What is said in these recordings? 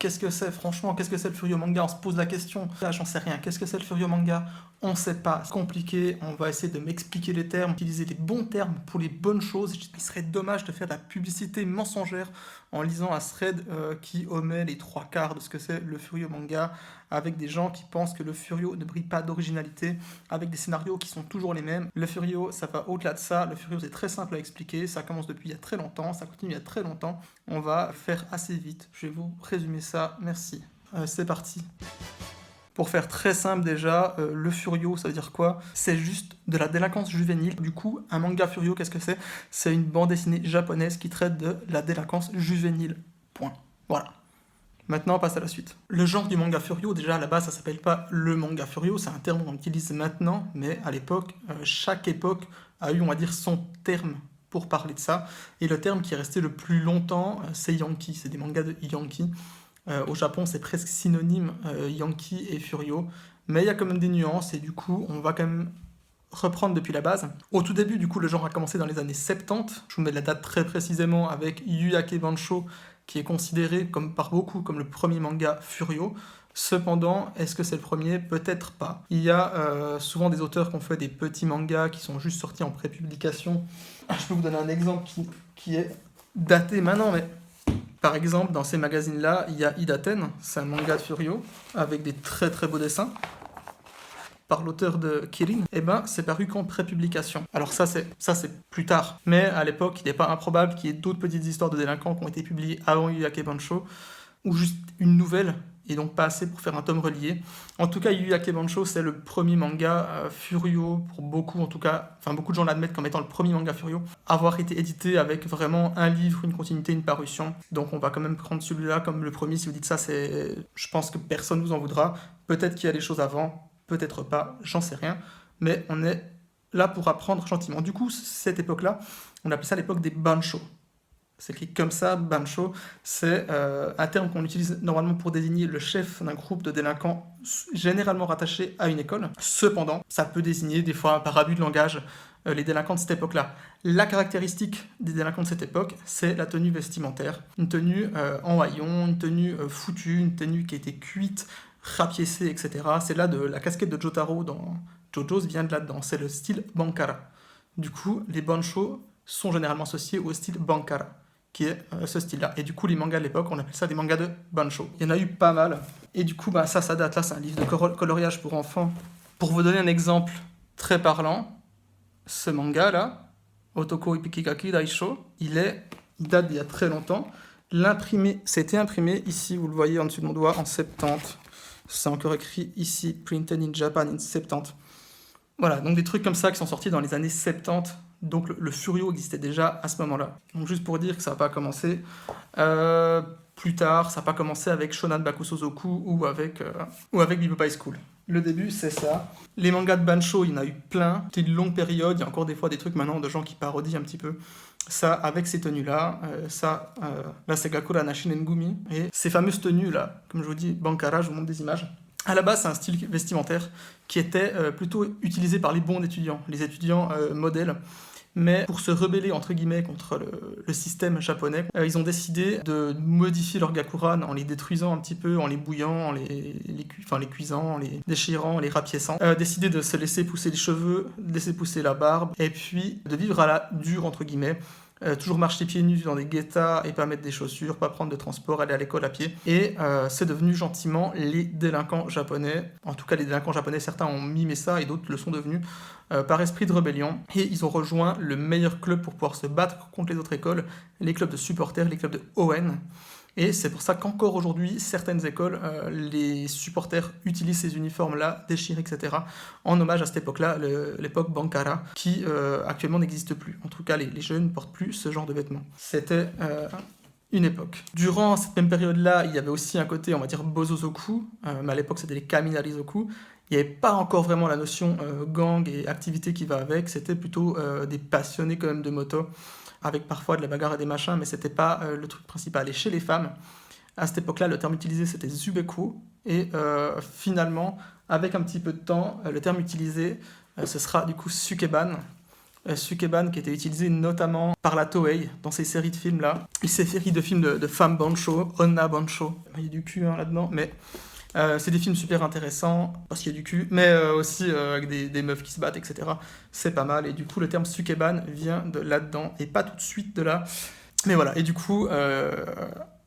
Qu'est-ce que c'est, franchement, qu'est-ce que c'est le Furio Manga? On se pose la question. Là, j'en sais rien. Qu'est-ce que c'est le Furio Manga? On sait pas. C'est compliqué. On va essayer de m'expliquer les termes, utiliser les bons termes pour les bonnes choses. Il serait dommage de faire de la publicité mensongère en lisant un thread qui omet les trois quarts de ce que c'est le Furio Manga, avec des gens qui pensent que le Furio ne brille pas d'originalité, avec des scénarios qui sont toujours les mêmes. Le Furio, ça va au-delà de ça. Le Furio, c'est très simple à expliquer. Ça commence depuis il y a très longtemps. Ça continue il y a très longtemps. On va faire assez vite. Je vais vous résumer ça. Merci. C'est parti. Pour faire très simple déjà, le Furio, ça veut dire quoi? C'est juste de la délinquance juvénile. Du coup, un manga Furio, qu'est-ce que c'est? C'est une bande dessinée japonaise qui traite de la délinquance juvénile. Point. Voilà. Maintenant, on passe à la suite. Le genre du manga Furio, déjà à la base, ça s'appelle pas le manga Furio, c'est un terme qu'on utilise maintenant, mais à l'époque, chaque époque a eu, on va dire, son terme pour parler de ça. Et le terme qui est resté le plus longtemps, c'est Yankee. C'est des mangas de Yankee. Au Japon, c'est presque synonyme Yankee et Furio. Mais il y a quand même des nuances et du coup, on va quand même reprendre depuis la base. Au tout début, du coup, le genre a commencé dans les années 70. Je vous mets la date très précisément avec Yu Yu Hakusho, qui est considéré comme, par beaucoup comme le premier manga Furio. Cependant, est-ce que c'est le premier? Peut-être pas. Il y a souvent des auteurs qui ont fait des petits mangas qui sont juste sortis en prépublication. Je peux vous donner un exemple qui est daté maintenant, mais par exemple, dans ces magazines-là, il y a Idaten, c'est un manga de Furio, avec des très très beaux dessins, par l'auteur de Kirin. Et ben, c'est paru qu'en prépublication. Alors ça c'est plus tard. Mais à l'époque, il n'est pas improbable qu'il y ait d'autres petites histoires de délinquants qui ont été publiées avant Yu Yu Hakusho, ou juste une nouvelle, et donc pas assez pour faire un tome relié. En tout cas, Yu Yu Hakusho, c'est le premier manga Furio, pour beaucoup en tout cas, enfin beaucoup de gens l'admettent comme étant le premier manga Furio, avoir été édité avec vraiment un livre, une continuité, une parution. Donc on va quand même prendre celui-là comme le premier. Si vous dites ça, je pense que personne ne vous en voudra. Peut-être qu'il y a des choses avant, peut-être pas, j'en sais rien. Mais on est là pour apprendre gentiment. Du coup, cette époque-là, on appelle ça l'époque des Bansho. C'est écrit comme ça, Bansho, c'est un terme qu'on utilise normalement pour désigner le chef d'un groupe de délinquants généralement rattaché à une école. Cependant, ça peut désigner des fois par abus de langage les délinquants de cette époque-là. La caractéristique des délinquants de cette époque, c'est la tenue vestimentaire. Une tenue en haillons, une tenue foutue, une tenue qui a été cuite, rapiécée, etc. C'est là de la casquette de Jotaro dans JoJo's vient de là-dedans. C'est le style Bankara. Du coup, les Bansho sont généralement associés au style Bankara, qui est ce style-là. Et du coup, les mangas de l'époque, on appelle ça des mangas de Bansho. Il y en a eu pas mal. Et du coup, ça date. Là, c'est un livre de coloriage pour enfants. Pour vous donner un exemple très parlant, ce manga-là, Otoko Ipikigaki Daisho, il date d'il y a très longtemps. C'était imprimé ici, vous le voyez en dessous de mon doigt, en 70. C'est encore écrit ici, printed in Japan in 70. Voilà, donc des trucs comme ça qui sont sortis dans les années 70. Donc le Furio existait déjà à ce moment-là. Donc juste pour dire que ça n'a pas commencé plus tard, ça n'a pas commencé avec Shonan Bakusozoku ou avec Bebop High School. Le début, c'est ça. Les mangas de Bansho, il y en a eu plein. C'était une longue période. Il y a encore des fois des trucs maintenant de gens qui parodient un petit peu ça avec ces tenues-là. Là, c'est Gakura Nashinengumi. Et ces fameuses tenues-là, comme je vous dis, Bankara, je vous montre des images. À la base, c'est un style vestimentaire qui était plutôt utilisé par les bons étudiants, les étudiants modèles. Mais pour se rebeller, entre guillemets, contre le système japonais, ils ont décidé de modifier leur gakuran en les détruisant un petit peu, en les bouillant, en les cuisant, en les déchirant, en les rapiéçant. Décidé de se laisser pousser les cheveux, de laisser pousser la barbe, et puis de vivre à la dure, entre guillemets. Toujours marcher pieds nus dans des guettas et pas mettre des chaussures, pas prendre de transport, aller à l'école à pied. Et c'est devenu gentiment les délinquants japonais. En tout cas, les délinquants japonais, certains ont mimé ça et d'autres le sont devenus par esprit de rébellion. Et ils ont rejoint le meilleur club pour pouvoir se battre contre les autres écoles, les clubs de supporters, les clubs de ON. Et c'est pour ça qu'encore aujourd'hui, certaines écoles, les supporters utilisent ces uniformes-là, déchirés, etc., en hommage à cette époque-là, l'époque Bankara, qui actuellement n'existe plus. En tout cas, les jeunes ne portent plus ce genre de vêtements. C'était une époque. Durant cette même période-là, il y avait aussi un côté, on va dire, Bozozoku, mais à l'époque, c'était les Kaminarizoku. Il n'y avait pas encore vraiment la notion gang et activité qui va avec, c'était plutôt des passionnés quand même de moto, avec parfois de la bagarre et des machins, mais c'était pas le truc principal. Et chez les femmes, à cette époque-là, le terme utilisé, c'était Zubeku, et finalement, avec un petit peu de temps, le terme utilisé, ce sera du coup Sukeban, Sukeban qui était utilisé notamment par la Toei dans ces séries de films là. Et ces séries de films de femmes bancho, Onna Bancho. Il y a du cul là-dedans, mais c'est des films super intéressants parce qu'il y a du cul, mais aussi avec des meufs qui se battent, etc. C'est pas mal. Et du coup, le terme Sukeban vient de là-dedans et pas tout de suite de là. Mais voilà. Et du coup,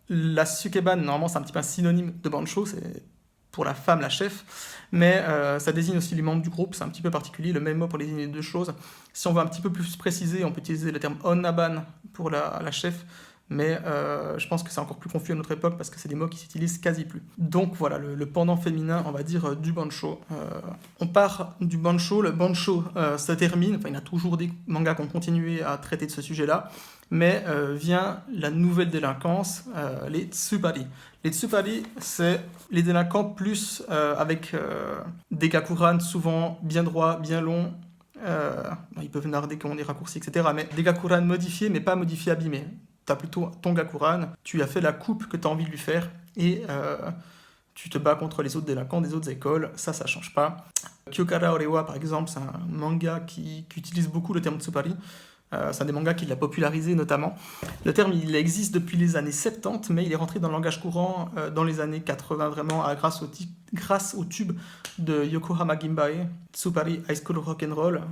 la Sukeban, normalement, c'est un petit peu un synonyme de bancho. C'est pour la femme, la chef, mais ça désigne aussi les membres du groupe, c'est un petit peu particulier, le même mot pour désigner les deux choses. Si on veut un petit peu plus préciser, on peut utiliser le terme onnaban pour la chef, mais je pense que c'est encore plus confus à notre époque parce que c'est des mots qui s'utilisent quasi plus. Donc voilà, le pendant féminin, on va dire, du bancho. On part du bancho, le bancho se termine, enfin il y a toujours des mangas qui ont continué à traiter de ce sujet-là, mais vient la nouvelle délinquance, les tsubari. Les tsubari, c'est les délinquants plus avec des gakuran souvent bien droits, bien longs. Ils peuvent narder comme on est raccourcis, etc. Mais des gakuran modifiés, mais pas modifiés abîmés. Tu as plutôt ton gakuran, tu as fait la coupe que tu as envie de lui faire, et tu te bats contre les autres délinquants des autres écoles, ça change pas. Kyokara Orewa, par exemple, c'est un manga qui utilise beaucoup le terme tsubari. C'est un des mangas qui l'a popularisé notamment. Le terme, il existe depuis les années 70, mais il est rentré dans le langage courant dans les années 80, vraiment, grâce au tube de Yokohama Gimbae, Tsubari High School Rock'n'Roll,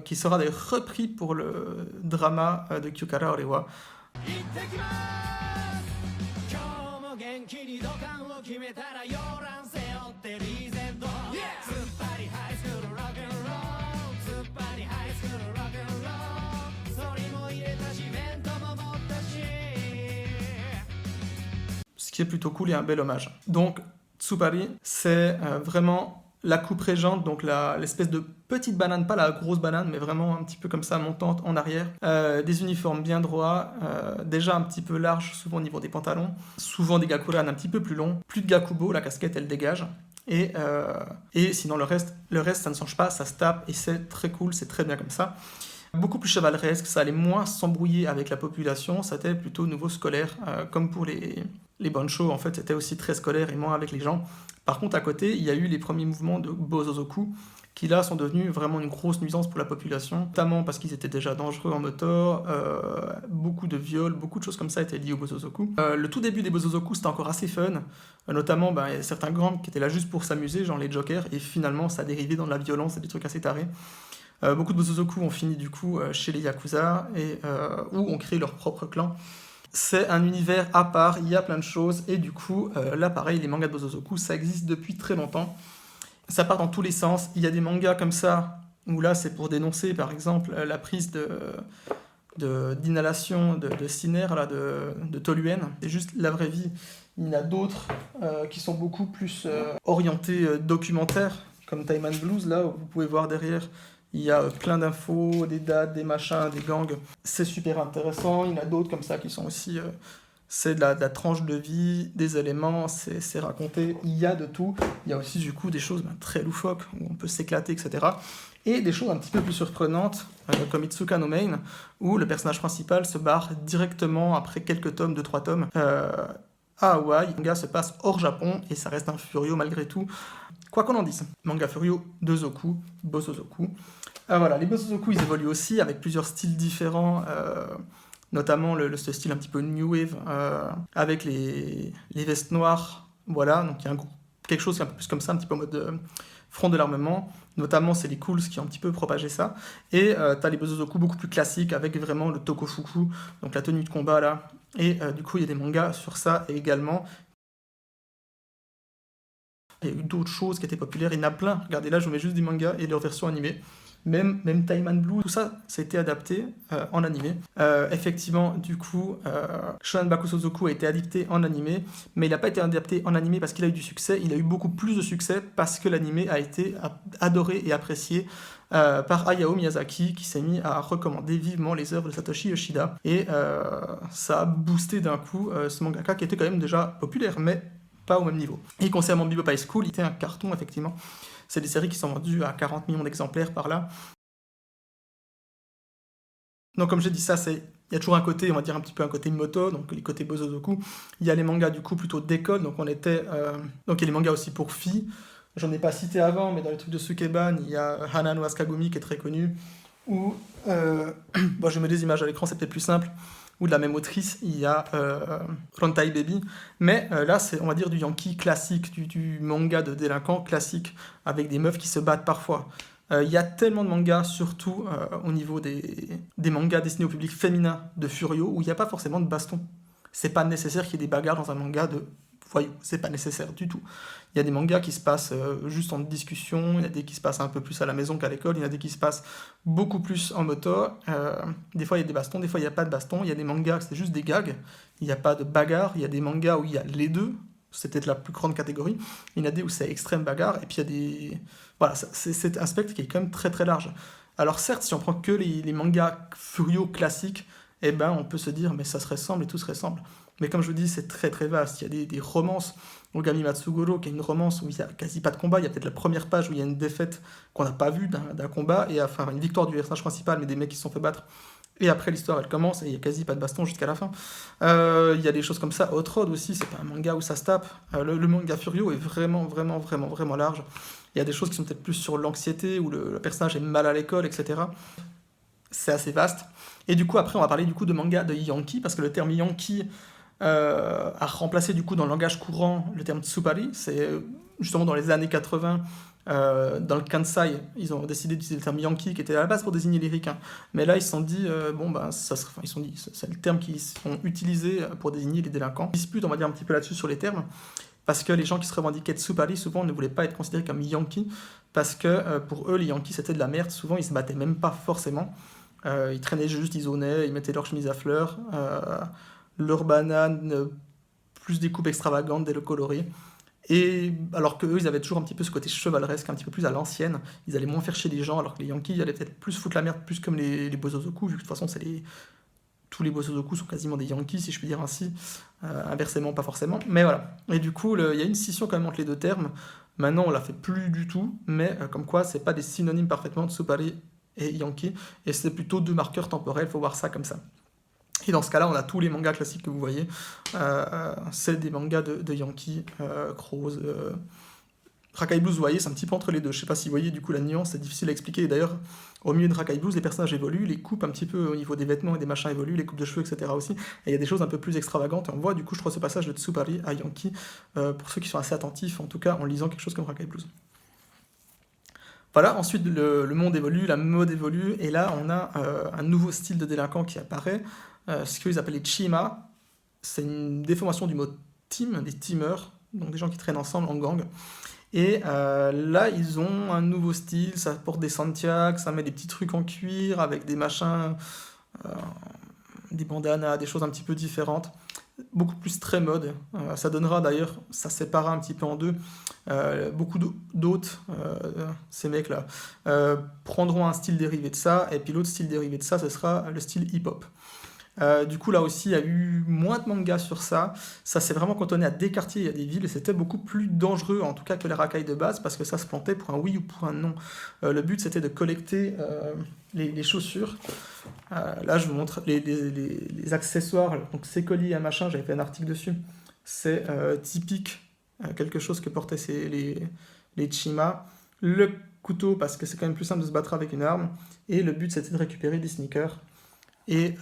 qui sera d'ailleurs repris pour le drama de Kyokara Orewa. Ce qui est plutôt cool et un bel hommage. Donc, Tsubari, c'est vraiment la coupe régente, donc l'espèce de petite banane, pas la grosse banane, mais vraiment un petit peu comme ça, montante en arrière. Des uniformes bien droits, déjà un petit peu larges, souvent au niveau des pantalons. Souvent des gakuran un petit peu plus longs. Plus de gakubo, la casquette, elle dégage. Et sinon, le reste, ça ne change pas, ça se tape, et c'est très cool, c'est très bien comme ça. Beaucoup plus chevaleresque, ça allait moins s'embrouiller avec la population, c'était plutôt nouveau scolaire, comme pour les banchos, en fait, c'était aussi très scolaire et moins avec les gens. Par contre, à côté, il y a eu les premiers mouvements de Bosozoku, qui là sont devenus vraiment une grosse nuisance pour la population, notamment parce qu'ils étaient déjà dangereux en moto, beaucoup de viols, beaucoup de choses comme ça étaient liées au Bosozoku. Le tout début des Bosozoku, c'était encore assez fun, notamment il y a certains gangs qui étaient là juste pour s'amuser, genre les jokers, et finalement ça dérivait dans de la violence et des trucs assez tarés. Beaucoup de Bosozoku ont fini du coup chez les Yakuza, ou ont créé leur propre clan. C'est un univers à part, il y a plein de choses, et du coup, là pareil, les mangas de Bosozoku, ça existe depuis très longtemps. Ça part dans tous les sens, il y a des mangas comme ça, où là c'est pour dénoncer par exemple la prise d'inhalation de Ciner, là, de Toluen, c'est juste la vraie vie. Il y en a d'autres qui sont beaucoup plus orientés documentaires, comme Time and Blues, là, où vous pouvez voir derrière. Il y a plein d'infos, des dates, des machins, des gangs. C'est super intéressant. Il y en a d'autres comme ça qui sont aussi... c'est de la tranche de vie, des éléments, c'est raconté. Il y a de tout. Il y a aussi du coup des choses très loufoques, où on peut s'éclater, etc. Et des choses un petit peu plus surprenantes, comme Itsuka no Main, où le personnage principal se barre directement après quelques tomes, 2-3 tomes, à Hawaï. Le manga se passe hors Japon, et ça reste un furio malgré tout. Quoi qu'on en dise. Manga furio de Zoku, Bosozoku. Voilà, les Bosozoku, ils évoluent aussi avec plusieurs styles différents, notamment ce style un petit peu new wave, avec les vestes noires, voilà, donc il y a quelque chose qui est un peu plus comme ça, un petit peu en mode front de l'armement, notamment c'est les Cools qui ont un petit peu propagé ça, et t'as les Bosozoku beaucoup plus classiques, avec vraiment le tokofuku, donc la tenue de combat là, et du coup il y a des mangas sur ça également. Il y a eu d'autres choses qui étaient populaires, il y en a plein, regardez là je vous mets juste des mangas et leurs versions animées. Même Time and Blue, tout ça, ça a été adapté en animé. Effectivement, du coup, Shonen Bakusozoku a été adapté en animé, mais il n'a pas été adapté en animé parce qu'il a eu du succès. Il a eu beaucoup plus de succès parce que l'animé a été adoré et apprécié par Hayao Miyazaki, qui s'est mis à recommander vivement les œuvres de Satoshi Yoshida. Et ça a boosté d'un coup ce mangaka qui était quand même déjà populaire, mais pas au même niveau. Et concernant Bebop High School, il était un carton, effectivement. C'est des séries qui sont vendues à 40 millions d'exemplaires par là. Donc comme j'ai dit ça, il y a toujours un côté, on va dire un petit peu un côté moto, donc les côtés Bosozoku. Il y a les mangas du coup plutôt d'école, donc donc il y a les mangas aussi pour filles. J'en ai pas cité avant, mais dans les trucs de Sukeban, il y a Hana no Asukagumi qui est très connu. où bon, je mets des images à l'écran, c'est peut-être plus simple, ou de la même autrice, il y a Rontai Baby, mais là c'est on va dire du yankee classique, du manga de délinquants classique, avec des meufs qui se battent parfois. Il y a tellement de mangas, surtout au niveau des mangas destinés au public féminin de Furio, où il n'y a pas forcément de baston. C'est pas nécessaire qu'il y ait des bagarres dans un manga de voyous, c'est pas nécessaire du tout. Il y a des mangas qui se passent juste en discussion, il y a des qui se passent un peu plus à la maison qu'à l'école, il y en a des qui se passent beaucoup plus en moto. Des fois il y a des bastons, des fois il n'y a pas de baston. Il y a des mangas c'est juste des gags, il n'y a pas de bagarre. Il y a des mangas où il y a les deux, c'est peut-être la plus grande catégorie. Il y en a des où c'est extrême bagarre, et puis il y a des... Voilà, c'est un spectre qui est quand même très très large. Alors certes, si on prend que les mangas Furio classiques, eh ben on peut se dire mais ça se ressemble et tout se ressemble. Mais comme je vous dis, c'est très très vaste. Il y a des romances. Ogami Matsugoro, qui est une romance où il n'y a quasi pas de combat. Il y a peut-être la première page où il y a une défaite qu'on n'a pas vue d'un combat, et enfin une victoire du personnage principal, mais des mecs qui se sont fait battre. Et après, l'histoire, elle commence, et il n'y a quasi pas de baston jusqu'à la fin. Il y a des choses comme ça. Hot Rod aussi, c'est pas un manga où ça se tape. Le manga Furio est vraiment, vraiment, vraiment, vraiment large. Il y a des choses qui sont peut-être plus sur l'anxiété, où le personnage est mal à l'école, etc. C'est assez vaste. Et du coup, après, on va parler du coup de manga de Yankee, parce que le terme Yankee a remplacé du coup dans le langage courant le terme Tsupari. C'est justement dans les années 80, dans le Kansai, ils ont décidé d'utiliser le terme Yankee, qui était à la base pour désigner les ricains. Mais là, ils se sont dit, bon, ben, ça serait, enfin, ils se sont dit, c'est le terme qu'ils ont utilisé pour désigner les délinquants. Ils disputent, on va dire, un petit peu là-dessus sur les termes, parce que les gens qui se revendiquaient de Tsupari, souvent, ne voulaient pas être considérés comme Yankee, parce que pour eux, les Yankees, c'était de la merde. Souvent, ils se battaient même pas forcément. Ils traînaient juste, ils zonaient, ils mettaient leur chemise à fleurs, leurs bananes, plus des coupes extravagantes, des le colorés. Et alors qu'eux, ils avaient toujours un petit peu ce côté chevaleresque, un petit peu plus à l'ancienne. Ils allaient moins faire chier les gens, alors que les Yankees ils allaient peut-être plus foutre la merde, plus comme les Bosozoku, vu que de toute façon, tous les Bosozoku sont quasiment des Yankees, si je puis dire ainsi. Inversement, pas forcément. Mais voilà. Et du coup, il y a une scission quand même entre les deux termes. Maintenant, on la fait plus du tout, mais comme quoi, c'est pas des synonymes parfaitement de Tsupari et Yankee, et c'est plutôt deux marqueurs temporels, faut voir ça comme ça. Et dans ce cas-là, on a tous les mangas classiques que vous voyez. C'est des mangas de Yankee, Crows, Rakai Blues, vous voyez, c'est un petit peu entre les deux. Je sais pas si vous voyez du coup la nuance, c'est difficile à expliquer. Et d'ailleurs, au milieu de Rakai Blues, les personnages évoluent, les coupes un petit peu au niveau des vêtements et des machins évoluent, les coupes de cheveux, etc. aussi. Et il y a des choses un peu plus extravagantes. Et on voit du coup, je crois, ce passage de Tsupari à Yankee, pour ceux qui sont assez attentifs, en tout cas en lisant quelque chose comme Rakai Blues. Voilà, ensuite le monde évolue, la mode évolue, et là on a un nouveau style de délinquant qui apparaît, ce qu'ils appellent les chima. C'est une déformation du mot team, des teamers, donc des gens qui traînent ensemble en gang. Et là, ils ont un nouveau style, ça porte des santiags, ça met des petits trucs en cuir avec des machins, euh, des bandanas, des choses un petit peu différentes. Beaucoup plus très mode. Ça donnera d'ailleurs, ça séparera un petit peu en deux. Beaucoup d'autres, ces mecs-là, prendront un style dérivé de ça, et puis l'autre style dérivé de ça, ce sera le style hip-hop. Du coup, là aussi, il y a eu moins de mangas sur ça. Ça s'est vraiment cantonné à des quartiers et à des villes, et c'était beaucoup plus dangereux, en tout cas, que les racailles de base, parce que ça se plantait pour un oui ou pour un non. Le but, c'était de collecter les chaussures. Là, je vous montre les accessoires. Donc, ces colliers et machin, j'avais fait un article dessus. C'est typique, quelque chose que portaient les Chima. Le couteau, parce que c'est quand même plus simple de se battre avec une arme. Et le but, c'était de récupérer des sneakers. Et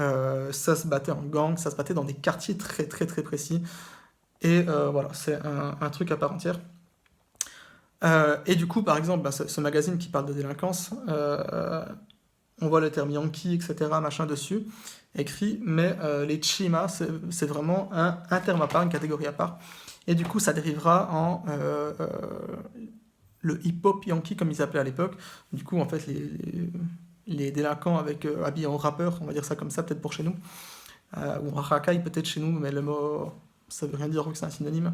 ça se battait en gang, ça se battait dans des quartiers très très très précis. Et voilà, c'est un truc à part entière. Et du coup, par exemple, bah, ce magazine qui parle de délinquance, on voit le terme Yankee, etc., machin dessus, écrit, mais les Chima, c'est vraiment un terme à part, une catégorie à part. Et du coup, ça dérivera en le hip-hop Yankee, comme ils appelaient à l'époque. Du coup, en fait, les délinquants habillés en rappeur, on va dire ça comme ça, peut-être pour chez nous, ou en racaille peut-être chez nous, mais le mot, ça veut rien dire que c'est un synonyme.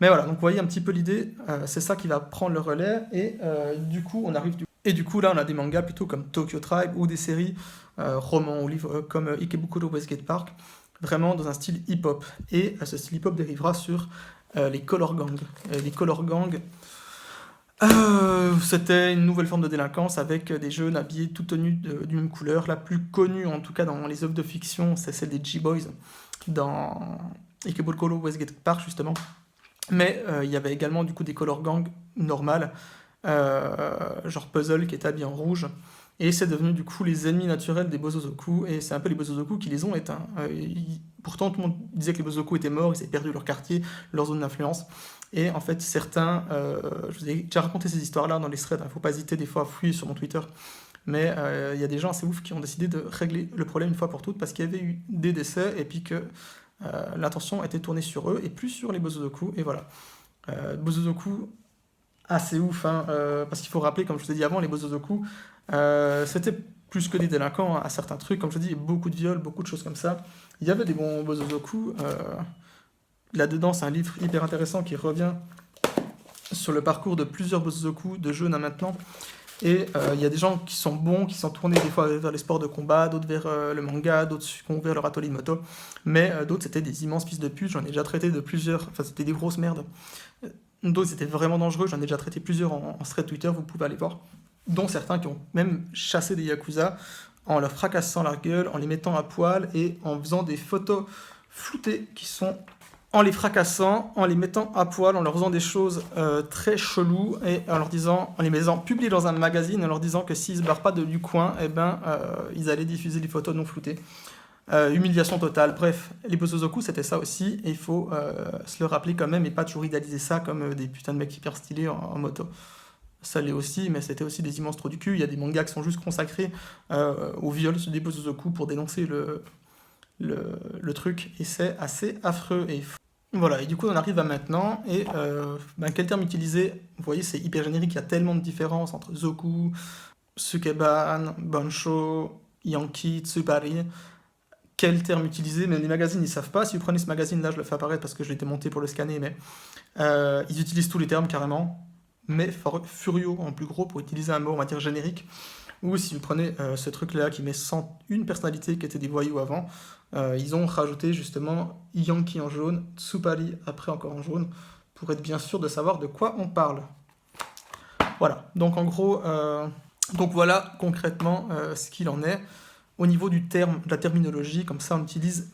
Mais voilà, donc vous voyez un petit peu l'idée, c'est ça qui va prendre le relais, et du coup, on arrive Et du coup, là, on a des mangas plutôt comme Tokyo Tribe, ou des séries, romans ou livres comme Ikebukuro Westgate Park, vraiment dans un style hip-hop. Et ce style hip-hop dérivera sur les color gangs. Les color gangs, c'était une nouvelle forme de délinquance avec des jeunes habillés tout tenus d'une même couleur. La plus connue, en tout cas dans les œuvres de fiction, c'est celle des G-Boys dans Ikebukuro Westgate Park, justement. Mais il y avait également du coup des color gangs normales, genre Puzzle qui est habillé en rouge, Et c'est devenu du coup les ennemis naturels des Bosozoku, et c'est un peu les Bosozoku qui les ont éteints. Pourtant, tout le monde disait que les Bosozoku étaient morts, ils avaient perdu leur quartier, leur zone d'influence. Et en fait, certains, je vous ai déjà raconté ces histoires-là dans les threads, il ne faut pas hésiter des fois à fouiller sur mon Twitter. Mais il y a des gens assez ouf qui ont décidé de régler le problème une fois pour toutes parce qu'il y avait eu des décès et puis que l'attention était tournée sur eux et plus sur les Bosozoku. Et voilà. Bosozoku, assez ouf, hein, parce qu'il faut rappeler, comme je vous ai dit avant, les Bosozoku, c'était plus que des délinquants à certains trucs, comme je dis, beaucoup de viols, beaucoup de choses comme ça. Il y avait des bons Bosozoku. Là-dedans, c'est un livre hyper intéressant qui revient sur le parcours de plusieurs Bosozoku de jeunes à maintenant. Et il y a des gens qui sont bons, qui sont tournés des fois vers les sports de combat, d'autres vers le manga, d'autres qui ont vers leur atelier de moto. Mais d'autres, c'était des immenses fils de pute. J'en ai déjà traité de plusieurs. Enfin, c'était des grosses merdes. D'autres, c'était vraiment dangereux. J'en ai déjà traité plusieurs en thread Twitter, vous pouvez aller voir. Dont certains qui ont même chassé des yakuza en leur fracassant la gueule, en les mettant à poil et en faisant des photos floutées qui sont en les fracassant, en les mettant à poil, en leur faisant des choses très cheloues et en leur disant, en les mettant publiés dans un magazine, en leur disant que s'ils se barrent pas du coin, eh ben, ils allaient diffuser les photos non floutées. Humiliation totale. Bref, les Bosozoku, c'était ça aussi, et il faut se le rappeler quand même et pas toujours idéaliser ça comme des putains de mecs hyper stylés en moto. Ça l'est aussi, mais c'était aussi des immenses trous du cul. Il y a des mangas qui sont juste consacrés au viol des Bosozoku pour dénoncer le truc, et c'est assez affreux. Et voilà, et du coup on arrive à maintenant, et quel terme utiliser? Vous voyez, c'est hyper générique, il y a tellement de différences entre Zoku, Sukeban, Bonsho, Yankee, Tsubari. Quel terme utiliser? Même les magazines ils savent pas. Si vous prenez ce magazine là, je le fais apparaître parce que je l'ai démonté pour le scanner, mais ils utilisent tous les termes carrément, mais Furio en plus gros pour utiliser un mot on va dire générique. Ou si vous prenez ce truc-là qui met 101 personnalités qui étaient des voyous avant, ils ont rajouté justement Yankee en jaune, Tsupari après encore en jaune, pour être bien sûr de savoir de quoi on parle. Voilà, donc en gros, donc voilà concrètement ce qu'il en est. Au niveau du terme, de la terminologie, comme ça on utilise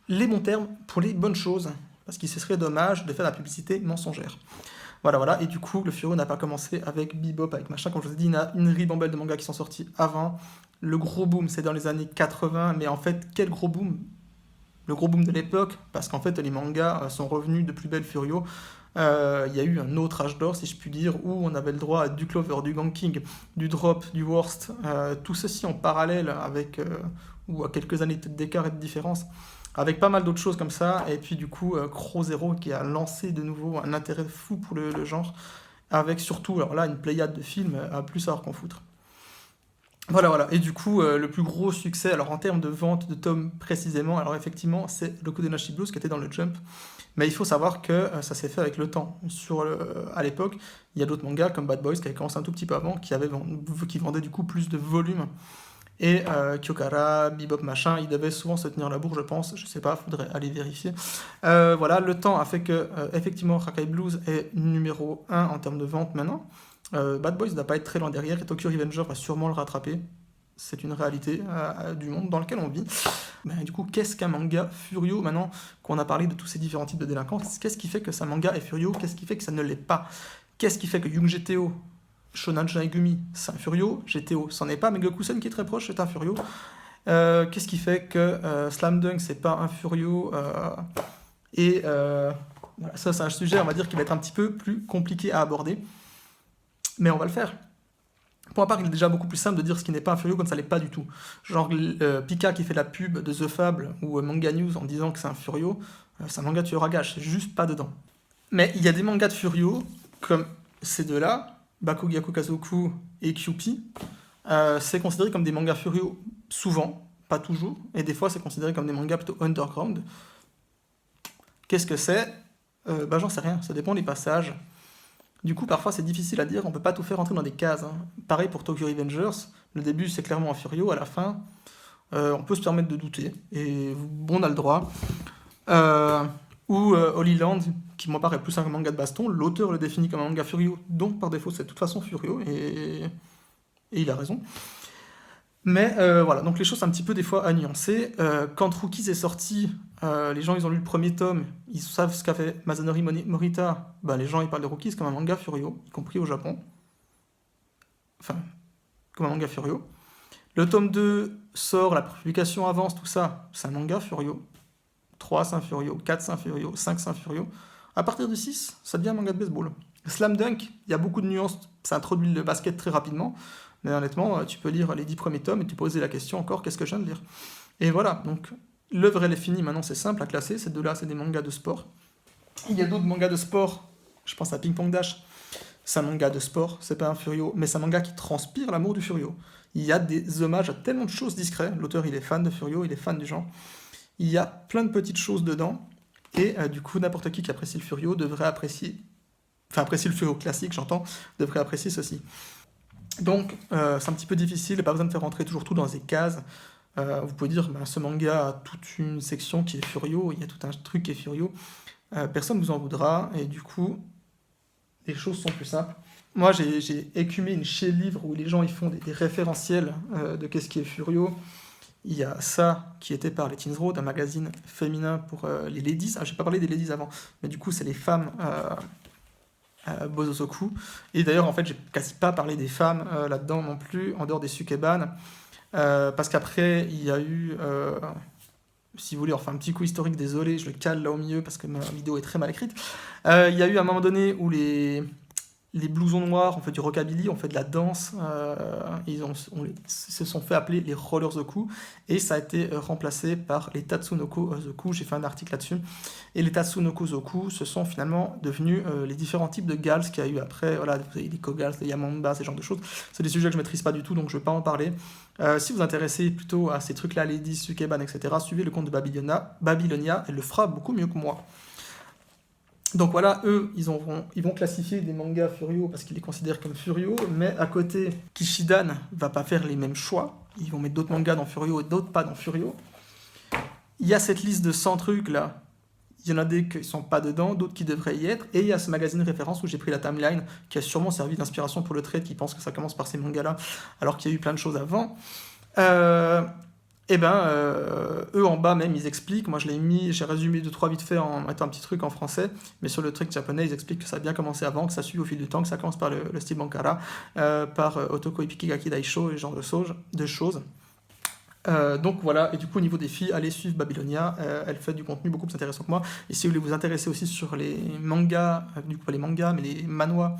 les bons termes pour les bonnes choses, parce qu'il se serait dommage de faire la publicité mensongère. Voilà, et du coup, le Furio n'a pas commencé avec Bebop, avec machin, comme je vous ai dit, il y a une ribambelle de mangas qui sont sortis avant. Le gros boom, c'est dans les années 80, mais en fait, quel gros boom? Le gros boom de l'époque, parce qu'en fait, les mangas sont revenus de plus belle Furio. Il y a eu un autre âge d'or, si je puis dire, où on avait le droit à du Clover, du Ganking, du Drop, du Worst, tout ceci en parallèle avec, ou à quelques années d'écart et de différence, avec pas mal d'autres choses comme ça, et puis du coup, Crow Zero qui a lancé de nouveau un intérêt fou pour le genre, avec surtout, alors là, une pléiade de films à plus savoir qu'en foutre. Voilà, et du coup, le plus gros succès, alors en termes de vente de tomes précisément, alors effectivement, c'est le Kodenashi Blues qui était dans le Jump, mais il faut savoir que ça s'est fait avec le temps. À l'époque, il y a d'autres mangas comme Bad Boys qui avaient commencé un tout petit peu avant, qui vendaient du coup plus de volume. Et Kyokara, Bebop, machin, ils devaient souvent se tenir la bourre, je pense, je sais pas, faudrait aller vérifier. Voilà, le temps a fait que, effectivement, Hakai Blues est numéro 1 en termes de vente maintenant. Bad Boys ne doit pas être très loin derrière, et Tokyo Revenger va sûrement le rattraper. C'est une réalité du monde dans lequel on vit. Du coup, qu'est-ce qu'un manga Furio? Maintenant qu'on a parlé de tous ces différents types de délinquance, qu'est-ce qui fait que ça manga est Furio? Qu'est-ce qui fait que ça ne l'est pas? Qu'est-ce qui fait que Young GTO, Shonan Shinaigumi, c'est un Furio, GTO, c'en est pas, mais Gokusen qui est très proche, c'est un Furio. Qu'est-ce qui fait que Slam Dunk, c'est pas un Furio? Voilà, ça, c'est un sujet, on va dire, qui va être un petit peu plus compliqué à aborder. Mais on va le faire. Pour ma part, il est déjà beaucoup plus simple de dire ce qui n'est pas un Furio quand ça l'est pas du tout. Genre Pika qui fait la pub de The Fable ou Manga News en disant que c'est un Furio, c'est un manga tueur à gages, c'est juste pas dedans. Mais il y a des mangas de Furio, comme ces deux-là, Bakugyaku Kazoku et Kyupi, c'est considéré comme des mangas Furio souvent, pas toujours, et des fois c'est considéré comme des mangas plutôt underground. Qu'est-ce que c'est? J'en sais rien, ça dépend des passages. Du coup, parfois, c'est difficile à dire, on peut pas tout faire rentrer dans des cases. Hein. Pareil pour Tokyo Revengers, le début, c'est clairement un Furio, à la fin, on peut se permettre de douter, et on a le droit. Ou Holy Land, qui m'en paraît plus un manga de baston, l'auteur le définit comme un manga Furio, donc par défaut, c'est de toute façon Furio, et il a raison. Mais voilà, donc les choses sont un petit peu des fois à nuancer. Quand Rookies est sorti, les gens ils ont lu le premier tome, ils savent ce qu'a fait Masanori Morita, les gens ils parlent de Rookies comme un manga Furio, y compris au Japon. Enfin, comme un manga Furio. Le tome 2 sort, la publication avance, tout ça, c'est un manga Furio. 3, c'est un Furio, 4, c'est un Furio, 5, c'est un Furio. À partir du 6, ça devient un manga de baseball. Slam Dunk, il y a beaucoup de nuances, ça introduit le basket très rapidement, mais honnêtement, tu peux lire les 10 premiers tomes et te poser la question encore, qu'est-ce que je viens de lire? Et voilà, donc l'œuvre elle est finie, maintenant c'est simple à classer, ces deux-là c'est des mangas de sport. Il y a d'autres mangas de sport, je pense à Ping Pong Dash, c'est un manga de sport, c'est pas un Furio, mais c'est un manga qui transpire l'amour du Furio. Il y a des hommages à tellement de choses discrètes, l'auteur il est fan de Furio, il est fan du genre. Il y a plein de petites choses dedans, et du coup n'importe qui apprécie le Furio devrait apprécier, enfin apprécier le Furio classique j'entends, devrait apprécier ceci. Donc c'est un petit peu difficile, il n'y a pas besoin de faire rentrer toujours tout dans des cases. Vous pouvez dire, bah, ce manga a toute une section qui est Furio, il y a tout un truc qui est Furio. Personne ne vous en voudra, et du coup, les choses sont plus simples. Moi, j'ai écumé une chaîne livre où les gens ils font des référentiels de qu'est-ce qui est Furio. Il y a ça qui était par les Teens Road, un magazine féminin pour les ladies. Ah, j'ai pas parlé des ladies avant, mais du coup, c'est les femmes Bozosoku. Et d'ailleurs, en fait, j'ai quasi pas parlé des femmes là-dedans non plus, en dehors des Sukeban. Parce qu'après, il y a eu, si vous voulez, enfin un petit coup historique, désolé, je le cale là au milieu parce que ma vidéo est très mal écrite. Il y a eu un moment donné où les blousons noirs ont fait du rockabilly, ont fait de la danse, ils se sont fait appeler les rollers Zoku, et ça a été remplacé par les Tatsunoko Zoku, j'ai fait un article là-dessus, et les Tatsunoko Zoku, ce sont finalement devenus les différents types de gals qu'il y a eu après, voilà, vous avez les Kogals, les Yamamba, ces genres de choses, c'est des sujets que je maîtrise pas du tout, donc je vais pas en parler. Si vous vous intéressez plutôt à ces trucs-là, Lady, Sukeban, etc., suivez le compte de Babylonia, elle le fera beaucoup mieux que moi. Donc voilà, eux, ils vont classifier des mangas Furio parce qu'ils les considèrent comme Furio, mais à côté, Kishidan va pas faire les mêmes choix. Ils vont mettre d'autres mangas dans Furio et d'autres pas dans Furio. Il y a cette liste de 100 trucs là. Il y en a des qui sont pas dedans, d'autres qui devraient y être. Et il y a ce magazine référence où j'ai pris la timeline qui a sûrement servi d'inspiration pour le trade qui pense que ça commence par ces mangas-là, alors qu'il y a eu plein de choses avant. Eux en bas même ils expliquent, moi je l'ai mis, j'ai résumé 2-3 vite fait en mettant un petit truc en français, mais sur le truc japonais ils expliquent que ça a bien commencé avant, que ça suit au fil du temps, que ça commence par le style Bankara, par Otoko Ipikigaki Daisho et ce genre de choses. Donc voilà, et du coup au niveau des filles, allez suivre Babylonia, elle fait du contenu beaucoup plus intéressant que moi, et si vous voulez vous intéresser aussi sur les mangas, du coup pas les mangas mais les manhwas,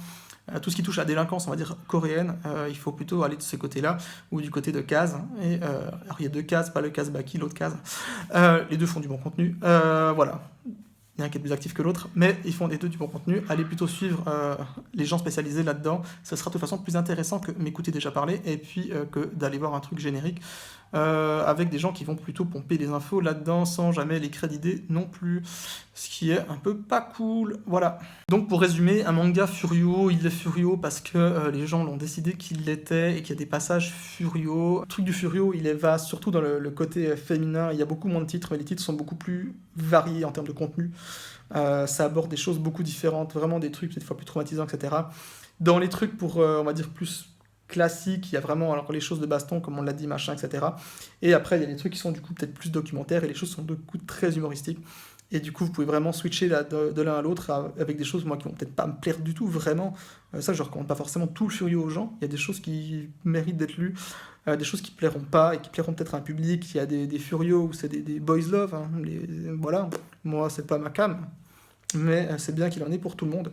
tout ce qui touche à la délinquance, on va dire coréenne, il faut plutôt aller de ce côté-là, ou du côté de Kaz. Alors il y a deux Kaz, pas le Kaz Baki, l'autre Kaz. Les deux font du bon contenu. Voilà. Il y en a un qui est plus actif que l'autre, mais ils font des deux du bon contenu. Allez plutôt suivre les gens spécialisés là-dedans. Ce sera de toute façon plus intéressant que m'écouter déjà parler, et puis que d'aller voir un truc générique avec des gens qui vont plutôt pomper des infos là-dedans sans jamais les créditer non plus. Ce qui est un peu pas cool. Voilà. Donc pour résumer, un manga Furio, il est Furio parce que les gens l'ont décidé qu'il l'était et qu'il y a des passages Furio. Le truc du Furio, il est vaste, surtout dans le côté féminin. Il y a beaucoup moins de titres, mais les titres sont beaucoup plus variés en termes de contenu. Ça aborde des choses beaucoup différentes, vraiment des trucs peut-être fois plus traumatisants, etc. Dans les trucs pour, on va dire, plus classiques, il y a vraiment alors, les choses de baston, comme on l'a dit, machin, etc. Et après, il y a des trucs qui sont du coup peut-être plus documentaires et les choses sont de coup très humoristiques. Et du coup, vous pouvez vraiment switcher de l'un à l'autre avec des choses, moi, qui vont peut-être pas me plaire du tout, vraiment. Ça, je recommande pas forcément tout le Furio aux gens. Il y a des choses qui méritent d'être lues, des choses qui plairont pas et qui plairont peut-être à un public. Il y a des Furio où c'est des boys love. Hein, voilà, moi, c'est pas ma cam. Mais c'est bien qu'il en ait pour tout le monde.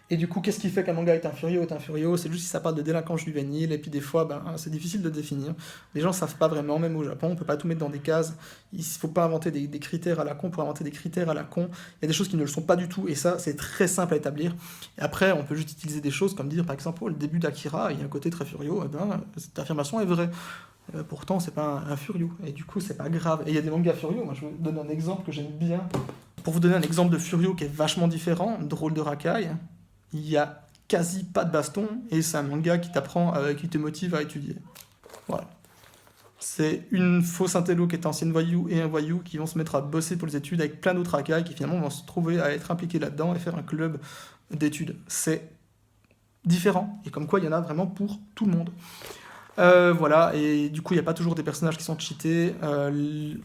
Et du coup, qu'est-ce qui fait qu'un manga est un Furio? C'est juste si ça parle de délinquance juvénile, et puis des fois, c'est difficile de définir. Les gens savent pas vraiment, même au Japon, on peut pas tout mettre dans des cases. Il faut pas inventer des critères à la con pour inventer des critères à la con. Il y a des choses qui ne le sont pas du tout, et ça, c'est très simple à établir. Et après, on peut juste utiliser des choses comme dire, par exemple, le début d'Akira, il y a un côté très Furio, cette affirmation est vraie. Pourtant, c'est pas un Furio, et du coup, c'est pas grave. Et il y a des mangas Furio, moi je vous donne un exemple que j'aime bien. Pour vous donner un exemple de Furio qui est vachement différent, Drôle de racaille, il y a quasi pas de baston, et c'est un manga qui t'apprend, qui te motive à étudier. Voilà. C'est une fausse intello qui est ancienne voyou et un voyou qui vont se mettre à bosser pour les études avec plein d'autres racailles qui finalement vont se trouver à être impliqués là-dedans et faire un club d'études. C'est différent, et comme quoi il y en a vraiment pour tout le monde. Voilà, et du coup il n'y a pas toujours des personnages qui sont cheatés. Le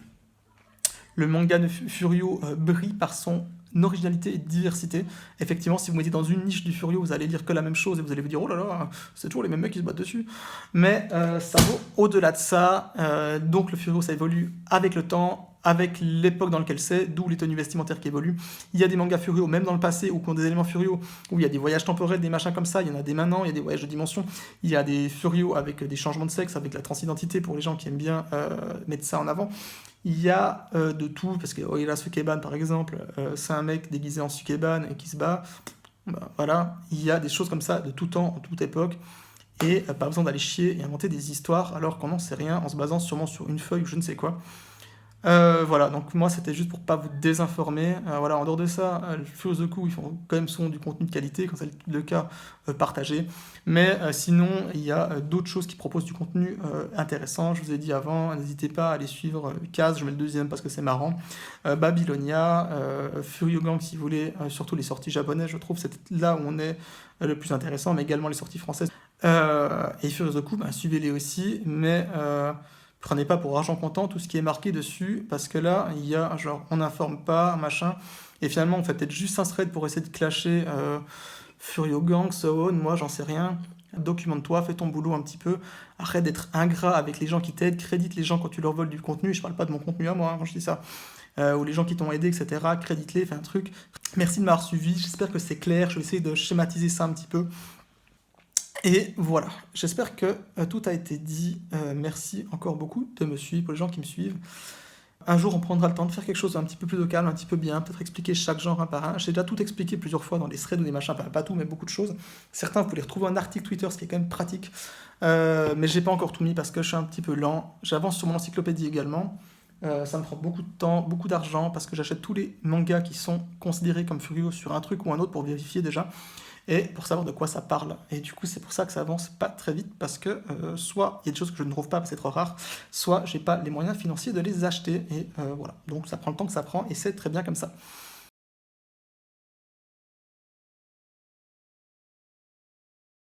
manga de Furio brille par son originalité et de diversité. Effectivement, si vous mettez dans une niche du Furio, vous allez lire que la même chose et vous allez vous dire oh là là, c'est toujours les mêmes mecs qui se battent dessus. Mais ça vaut au-delà de ça. Donc le Furio, ça évolue avec le temps, avec l'époque dans laquelle c'est, d'où les tenues vestimentaires qui évoluent. Il y a des mangas Furio, même dans le passé, où qui ont des éléments Furio, où il y a des voyages temporels, des machins comme ça, il y en a des maintenant, il y a des voyages de dimension, il y a des Furio avec des changements de sexe, avec la transidentité pour les gens qui aiment bien mettre ça en avant. Il y a de tout, parce que Oira Sukeban par exemple, c'est un mec déguisé en Sukeban et qui se bat. Bah, voilà, il y a des choses comme ça de tout temps, en toute époque, et pas besoin d'aller chier et inventer des histoires alors qu'on n'en sait rien en se basant sûrement sur une feuille ou je ne sais quoi. Voilà, donc moi c'était juste pour pas vous désinformer. Voilà, en dehors de ça, le Furozoku, ils font quand même souvent du contenu de qualité, quand c'est le cas, partagé. Mais sinon, il y a d'autres choses qui proposent du contenu intéressant. Je vous ai dit avant, n'hésitez pas à aller suivre Kaz, je mets le deuxième parce que c'est marrant. Babylonia, Furio Gang si vous voulez, surtout les sorties japonaises, je trouve c'est là où on est le plus intéressant, mais également les sorties françaises. Et Furozoku, suivez-les aussi, mais prenez pas pour argent comptant tout ce qui est marqué dessus, parce que là, il y a genre, on n'informe pas, machin, et finalement, on fait peut-être juste un thread pour essayer de clasher Furio Gang, so on, moi, j'en sais rien. Documente-toi, fais ton boulot un petit peu, arrête d'être ingrat avec les gens qui t'aident, crédite les gens quand tu leur voles du contenu, je parle pas de mon contenu à moi quand je dis ça, ou les gens qui t'ont aidé, etc., crédite-les, fais un truc. Merci de m'avoir suivi, j'espère que c'est clair, je vais essayer de schématiser ça un petit peu. Et voilà, j'espère que tout a été dit. Merci encore beaucoup de me suivre, pour les gens qui me suivent. Un jour, on prendra le temps de faire quelque chose un petit peu plus local, un petit peu bien, peut-être expliquer chaque genre un par un. J'ai déjà tout expliqué plusieurs fois dans les threads ou des machins, pas tout, mais beaucoup de choses. Certains, vous pouvez les retrouver en article Twitter, ce qui est quand même pratique. Mais j'ai pas encore tout mis parce que je suis un petit peu lent. J'avance sur mon encyclopédie également. Ça me prend beaucoup de temps, beaucoup d'argent, parce que j'achète tous les mangas qui sont considérés comme Furio sur un truc ou un autre pour vérifier déjà, et pour savoir de quoi ça parle. Et du coup, c'est pour ça que ça avance pas très vite, parce que soit il y a des choses que je ne trouve pas parce que c'est trop rare, soit j'ai pas les moyens financiers de les acheter, et voilà. Donc ça prend le temps que ça prend, et c'est très bien comme ça.